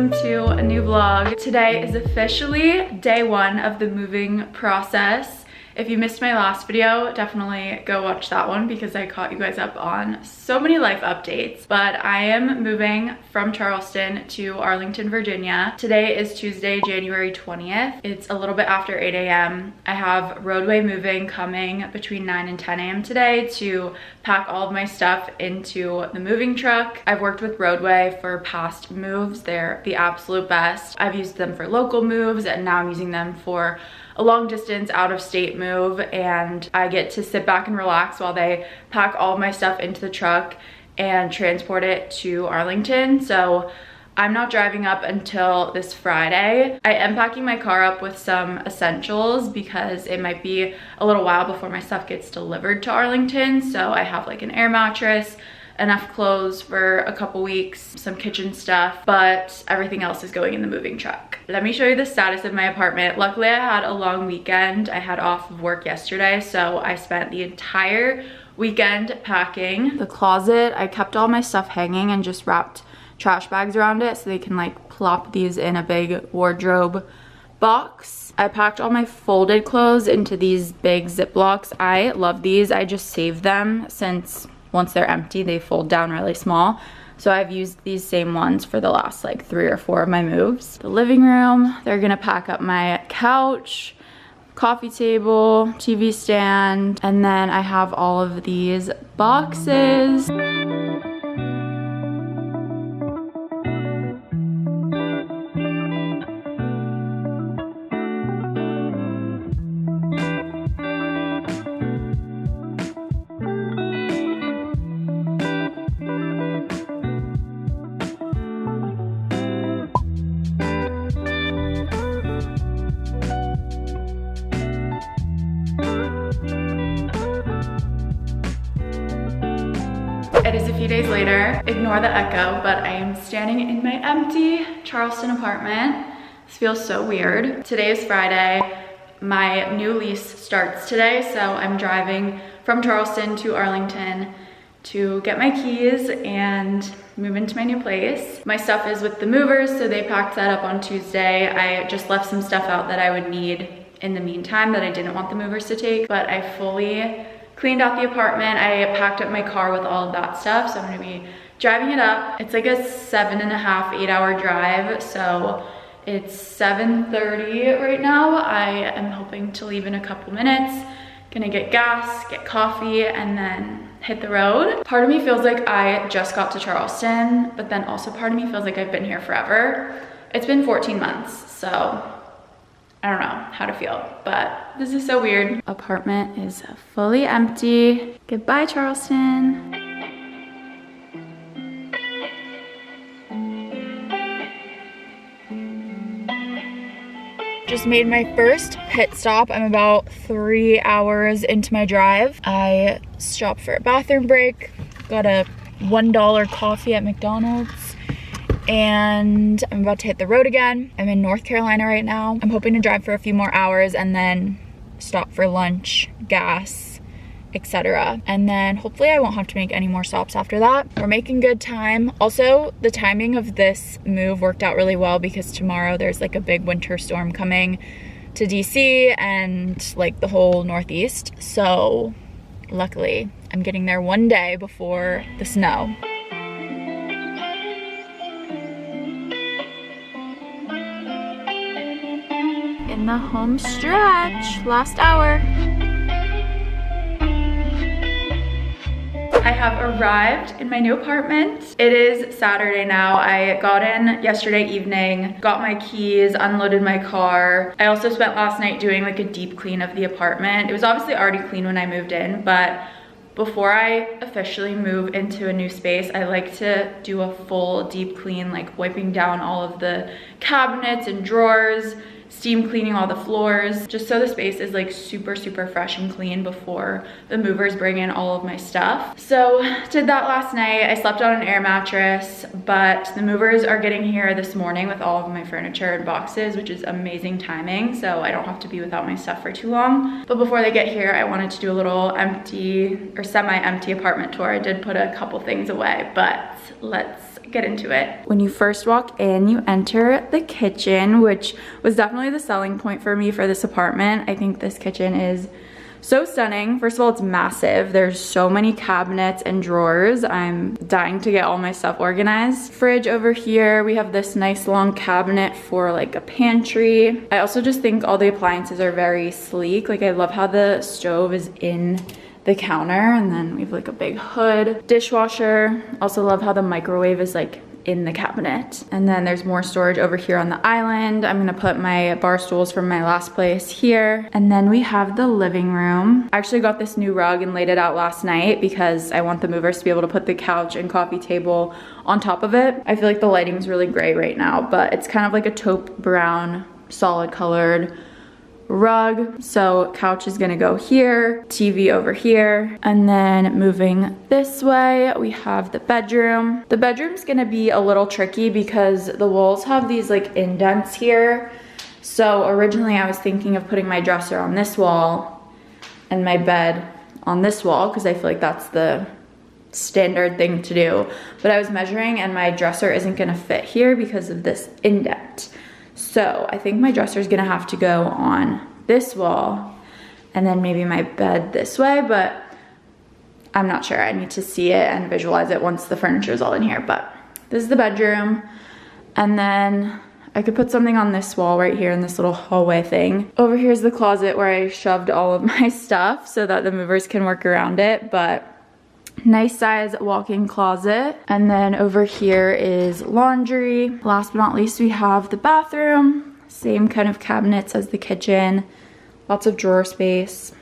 welcome to a new vlog. Today is officially day one of the moving process. If you missed my last video, definitely go watch that one because I caught you guys up on so many life updates. But I am moving from Charleston to Arlington, Virginia. Today is Tuesday, January 20th. It's a little bit after 8 a.m. I have roadway moving coming between 9 and 10 a.m. today to pack all of my stuff into the moving truck. I've worked with Roadway for past moves. They're the absolute best. I've used them for local moves and now I'm using them for a long distance out of state move, and I get to sit back and relax while they pack all of my stuff into the truck and transport it to Arlington. So I'm not driving up until this Friday. I am packing my car up with some essentials because it might be a little while before my stuff gets delivered to Arlington. So I have like an air mattress, enough clothes for a couple weeks, some kitchen stuff, but everything else is going in the moving truck. Let me show you the status of my apartment. Luckily, I had a long weekend. I had off of work yesterday, so I spent the entire weekend packing. The closet, I kept all my stuff hanging and just wrapped trash bags around it so they can like plop these in a big wardrobe box. I packed all my folded clothes into these big Ziplocs. I love these. I just save them since once they're empty, they fold down really small. So I've used these same ones for the last like 3 or 4 of my moves. The living room, they're gonna pack up my couch, coffee table, TV stand, and then I have all of these boxes. It is a few days later. Ignore the echo, but I am standing in my empty Charleston apartment. This feels so weird. Today is Friday. My new lease starts today, so I'm driving from Charleston to Arlington to get my keys and move into my new place. My stuff is with the movers, so they packed that up on Tuesday. I just left some stuff out that I would need in the meantime that I didn't want the movers to take, but I fully cleaned out the apartment. I packed up my car with all of that stuff, so I'm gonna be driving it up. It's like a 7.5, 8-hour drive, so it's 7:30 right now. I am hoping to leave in a couple minutes. Gonna get gas, get coffee, and then hit the road. Part of me feels like I just got to Charleston, but then also part of me feels like I've been here forever. It's been 14 months, so I don't know how to feel, but this is so weird. Apartment is fully empty. Goodbye, Charleston. Just made my first pit stop. I'm about 3 hours into my drive. I stopped for a bathroom break, got a $1 coffee at McDonald's, and I'm about to hit the road again. I'm in North Carolina right now. I'm hoping to drive for a few more hours and then stop for lunch, gas, etc. And then hopefully I won't have to make any more stops after that. We're making good time. Also, the timing of this move worked out really well because tomorrow there's like a big winter storm coming to DC and like the whole Northeast. So luckily I'm getting there one day before the snow. In the home stretch, last hour. I have arrived in my new apartment. It is Saturday now. I got in yesterday evening, got my keys, unloaded my car. I also spent last night doing like a deep clean of the apartment. It was obviously already clean when I moved in, but before I officially move into a new space, I like to do a full deep clean, like wiping down all of the cabinets and drawers, steam cleaning all the floors, just so the space is like super fresh and clean before the movers bring in all of my stuff. So did that last night. I slept on an air mattress, but the movers are getting here this morning with all of my furniture and boxes, which is amazing timing, so I don't have to be without my stuff for too long. But before they get here, I wanted to do a little empty or semi-empty apartment tour. I did put a couple things away, but let's get into it. When you first walk in, you enter the kitchen, which was definitely the selling point for me for this apartment. I think this kitchen is so stunning. First of all, it's massive. There's so many cabinets and drawers. I'm dying to get all my stuff organized. Fridge over here. We have this nice long cabinet for like a pantry. I also just think all the appliances are very sleek. Like I love how the stove is in the counter, and then we have like a big hood. Dishwasher. Also love how the microwave is like in the cabinet. And then there's more storage over here on the island. I'm gonna put my bar stools from my last place here. And then we have the living room. I actually got this new rug and laid it out last night because I want the movers to be able to put the couch and coffee table on top of it. I feel like the lighting's really gray right now, but it's kind of like a taupe brown, solid colored rug. So couch is gonna go here, TV over here, and then moving this way we have the bedroom. The bedroom's gonna be a little tricky because the walls have these like indents here. So originally I was thinking of putting my dresser on this wall and my bed on this wall because I feel like that's the standard thing to do, but I was measuring and my dresser isn't gonna fit here because of this indent. So I think my dresser is gonna have to go on this wall and then maybe my bed this way, but I'm not sure. I need to see it and visualize it once the furniture is all in here. But this is the bedroom. And then I could put something on this wall right here in this little hallway thing. Over here is the closet where I shoved all of my stuff so that the movers can work around it, but nice size walk-in closet. And then over here is laundry. Last but not least, we have the bathroom. Same kind of cabinets as the kitchen. Lots of drawer space.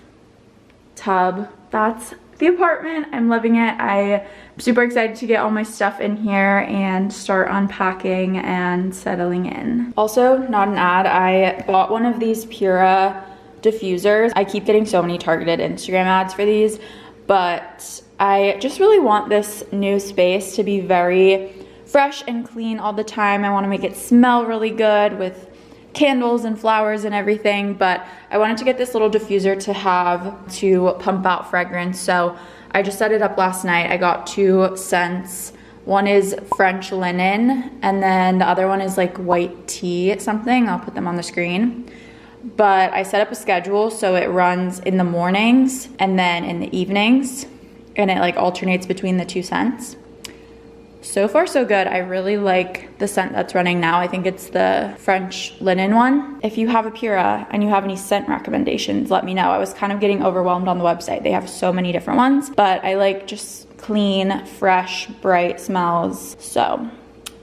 Tub. That's the apartment. I'm loving it. I'm super excited to get all my stuff in here and start unpacking and settling in. Also, not an ad, I bought one of these Pura diffusers. I keep getting so many targeted Instagram ads for these, but I just really want this new space to be very fresh and clean all the time. I want to make it smell really good with candles and flowers and everything, but I wanted to get this little diffuser to pump out fragrance. So I just set it up last night. I got 2 scents. One is French linen, and then the other one is like white tea something. I'll put them on the screen. But I set up a schedule so it runs in the mornings and then in the evenings, and it like alternates between the 2 scents. So far so good. I really like the scent that's running now. I think it's the French linen one. If you have a Pura and you have any scent recommendations, let me know. I was kind of getting overwhelmed on the website. They have so many different ones, but I like just clean, fresh, bright smells. So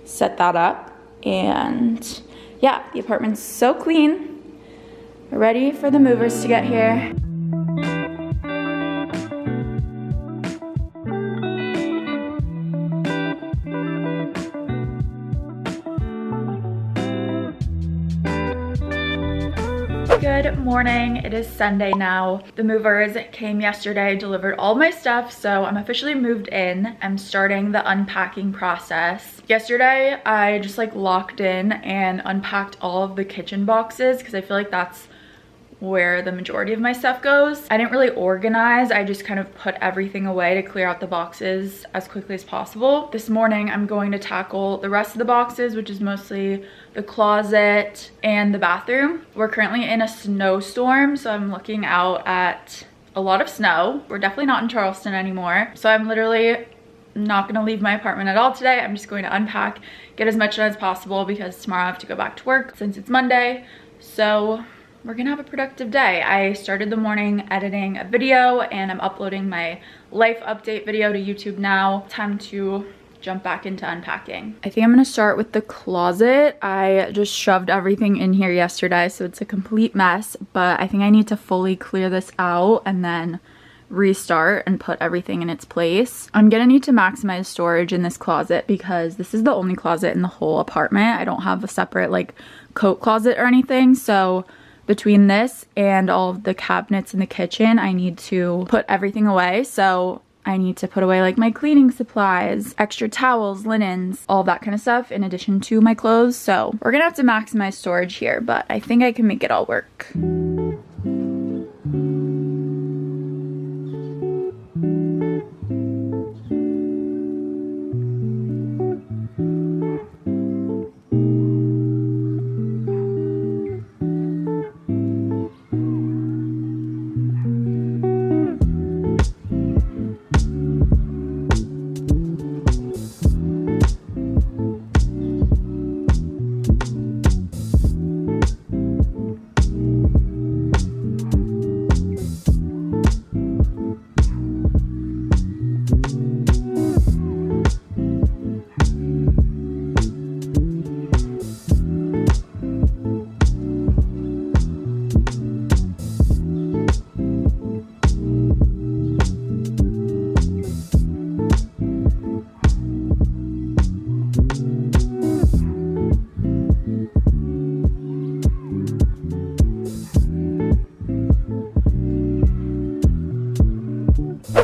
set that up, and yeah, the apartment's so clean. We're ready for the movers to get here. Good morning. It is Sunday now. The movers came yesterday, delivered all my stuff, so I'm officially moved in. I'm starting the unpacking process. Yesterday, I just like locked in and unpacked all of the kitchen boxes because I feel like that's where the majority of my stuff goes. I didn't really organize. I just kind of put everything away to clear out the boxes as quickly as possible. This morning, I'm going to tackle the rest of the boxes, which is mostly the closet and the bathroom. We're currently in a snowstorm, so I'm looking out at a lot of snow. We're definitely not in Charleston anymore. So I'm literally not gonna leave my apartment at all today. I'm just going to unpack, get as much done as possible because tomorrow I have to go back to work since it's Monday. So we're gonna have a productive day. I started the morning editing a video and I'm uploading my life update video to YouTube now. Time to jump back into unpacking. I think I'm gonna start with the closet. I just shoved everything in here yesterday, so it's a complete mess, but I think I need to fully clear this out and then restart and put everything in its place. I'm gonna need to maximize storage in this closet because this is the only closet in the whole apartment. I don't have a separate like coat closet or anything, so between this and all of the cabinets in the kitchen, I need to put everything away. So I need to put away like my cleaning supplies, extra towels, linens, all that kind of stuff in addition to my clothes. So we're gonna have to maximize storage here, but I think I can make it all work.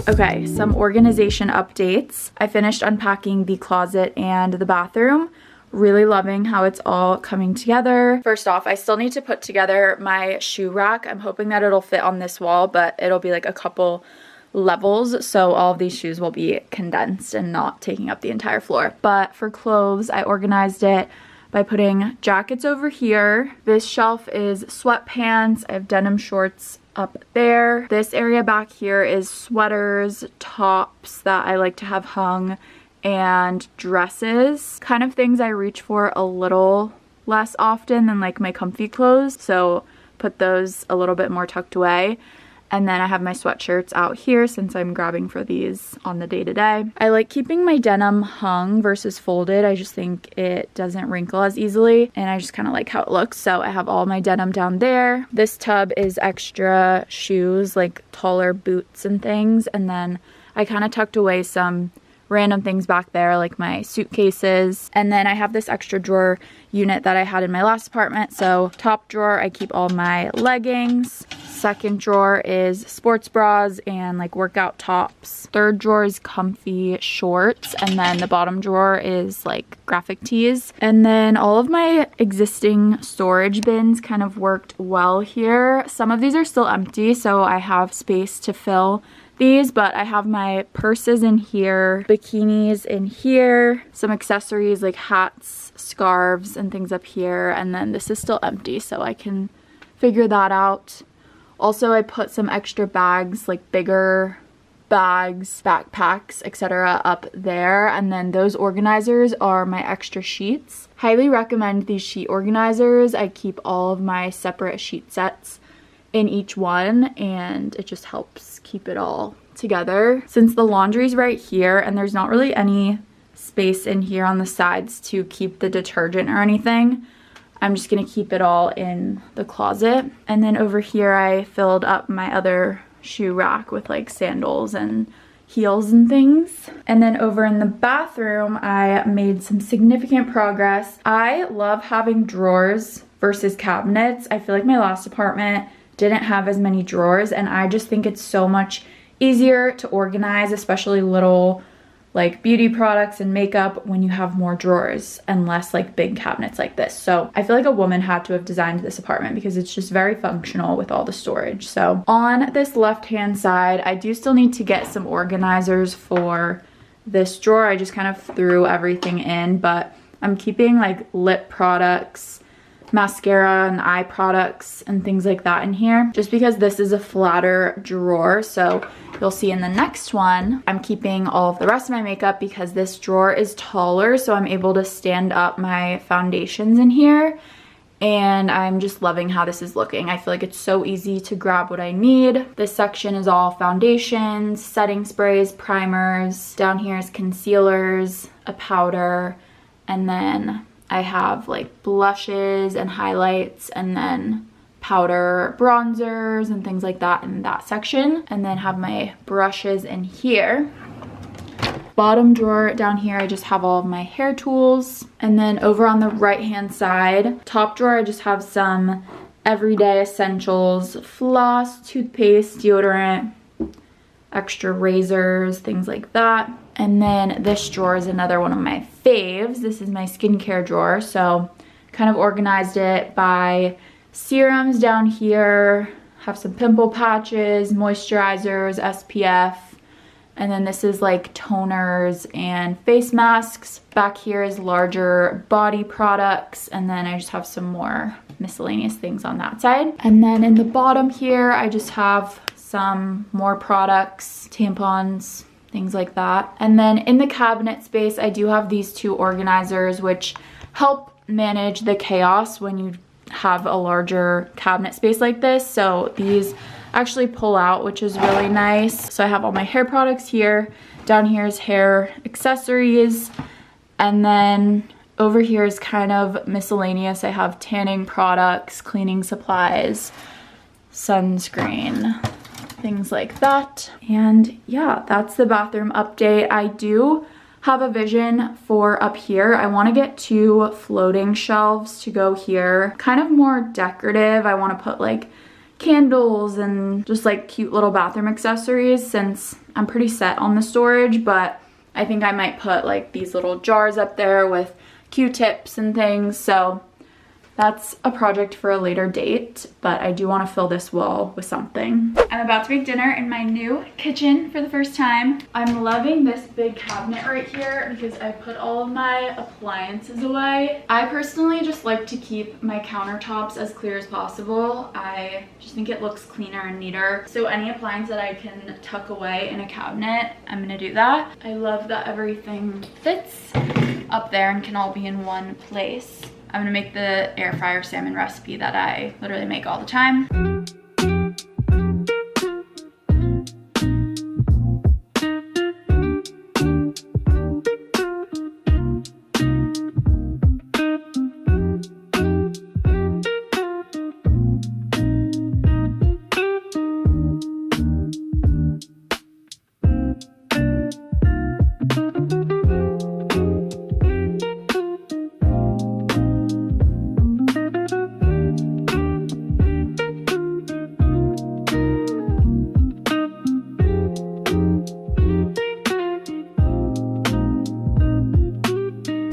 Okay, some organization updates. I finished unpacking the closet and the bathroom. Really loving how it's all coming together. First off, I still need to put together my shoe rack. I'm hoping that it'll fit on this wall, but it'll be like a couple levels, so all of these shoes will be condensed and not taking up the entire floor. But for clothes, I organized it by putting jackets over here. This shelf is sweatpants. I have denim shorts up there. This area back here is sweaters, tops that I like to have hung, and dresses. Kind of things I reach for a little less often than like my comfy clothes, so put those a little bit more tucked away. And then I have my sweatshirts out here since I'm grabbing for these on the day-to-day. I like keeping my denim hung versus folded. I just think it doesn't wrinkle as easily, and I just kind of like how it looks. So I have all my denim down there. This tub is extra shoes, like taller boots and things. And then I kind of tucked away some random things back there, like my suitcases. And then I have this extra drawer unit that I had in my last apartment. So top drawer, I keep all my leggings. Second drawer is sports bras and like workout tops. Third drawer is comfy shorts. And then the bottom drawer is like graphic tees. And then all of my existing storage bins kind of worked well here. Some of these are still empty, so I have space to fill these, but I have my purses in here, bikinis in here, some accessories like hats, scarves, and things up here, and then this is still empty, so I can figure that out. Also, I put some extra bags, like bigger bags, backpacks, etc. up there, and then those organizers are my extra sheets. Highly recommend these sheet organizers. I keep all of my separate sheet sets in each one, and it just helps keep it all together. Since the laundry's right here and there's not really any space in here on the sides to keep the detergent or anything, I'm just gonna keep it all in the closet. And then over here I filled up my other shoe rack with like sandals and heels and things. And then over in the bathroom, I made some significant progress. I love having drawers versus cabinets. I feel like my last apartment didn't have as many drawers, and I just think it's so much easier to organize, especially little like beauty products and makeup, when you have more drawers and less like big cabinets like this. So I feel like a woman had to have designed this apartment because it's just very functional with all the storage. So on this left hand side, I do still need to get some organizers for this drawer. I just kind of threw everything in, but I'm keeping like lip products, mascara and eye products and things like that in here, just because this is a flatter drawer. So you'll see in the next one, I'm keeping all of the rest of my makeup because this drawer is taller, so I'm able to stand up my foundations in here. And I'm just loving how this is looking. I feel like it's so easy to grab what I need. This section is all foundations, setting sprays, primers. Down here is concealers, a powder, and then I have like blushes and highlights, and then powder, bronzers, and things like that in that section. And then have my brushes in here. Bottom drawer down here, I just have all of my hair tools. And then over on the right hand side, top drawer, I just have some everyday essentials, floss, toothpaste, deodorant, extra razors, things like that. And then this drawer is another one of my faves. This is my skincare drawer. So kind of organized it by serums down here, have some pimple patches, moisturizers, SPF. And then this is like toners and face masks. Back here is larger body products. And then I just have some more miscellaneous things on that side. And then in the bottom here, I just have some more products, tampons, things like that. And then in the cabinet space, I do have these two organizers, which help manage the chaos when you have a larger cabinet space like this. So these actually pull out, which is really nice. So I have all my hair products here. Down here is hair accessories. And then over here is kind of miscellaneous. I have tanning products, cleaning supplies, sunscreen, things like that. And yeah, that's the bathroom update. I do have a vision for up here. I want to get two floating shelves to go here, kind of more decorative. I want to put like candles and just like cute little bathroom accessories, since I'm pretty set on the storage, but I think I might put like these little jars up there with Q-tips and things. So that's a project for a later date, but I do want to fill this wall with something. I'm about to make dinner in my new kitchen for the first time. I'm loving this big cabinet right here because I put all of my appliances away. I personally just like to keep my countertops as clear as possible. I just think it looks cleaner and neater. So any appliance that I can tuck away in a cabinet, I'm gonna do that. I love that everything fits up there and can all be in one place. I'm gonna make the air fryer salmon recipe that I literally make all the time.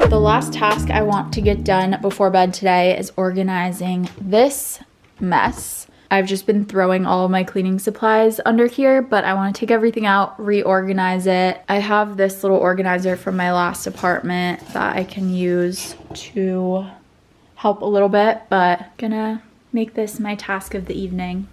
The last task I want to get done before bed today is organizing this mess. I've just been throwing all of my cleaning supplies under here, but I want to take everything out, reorganize it. I have this little organizer from my last apartment that I can use to help a little bit, but gonna make this my task of the evening.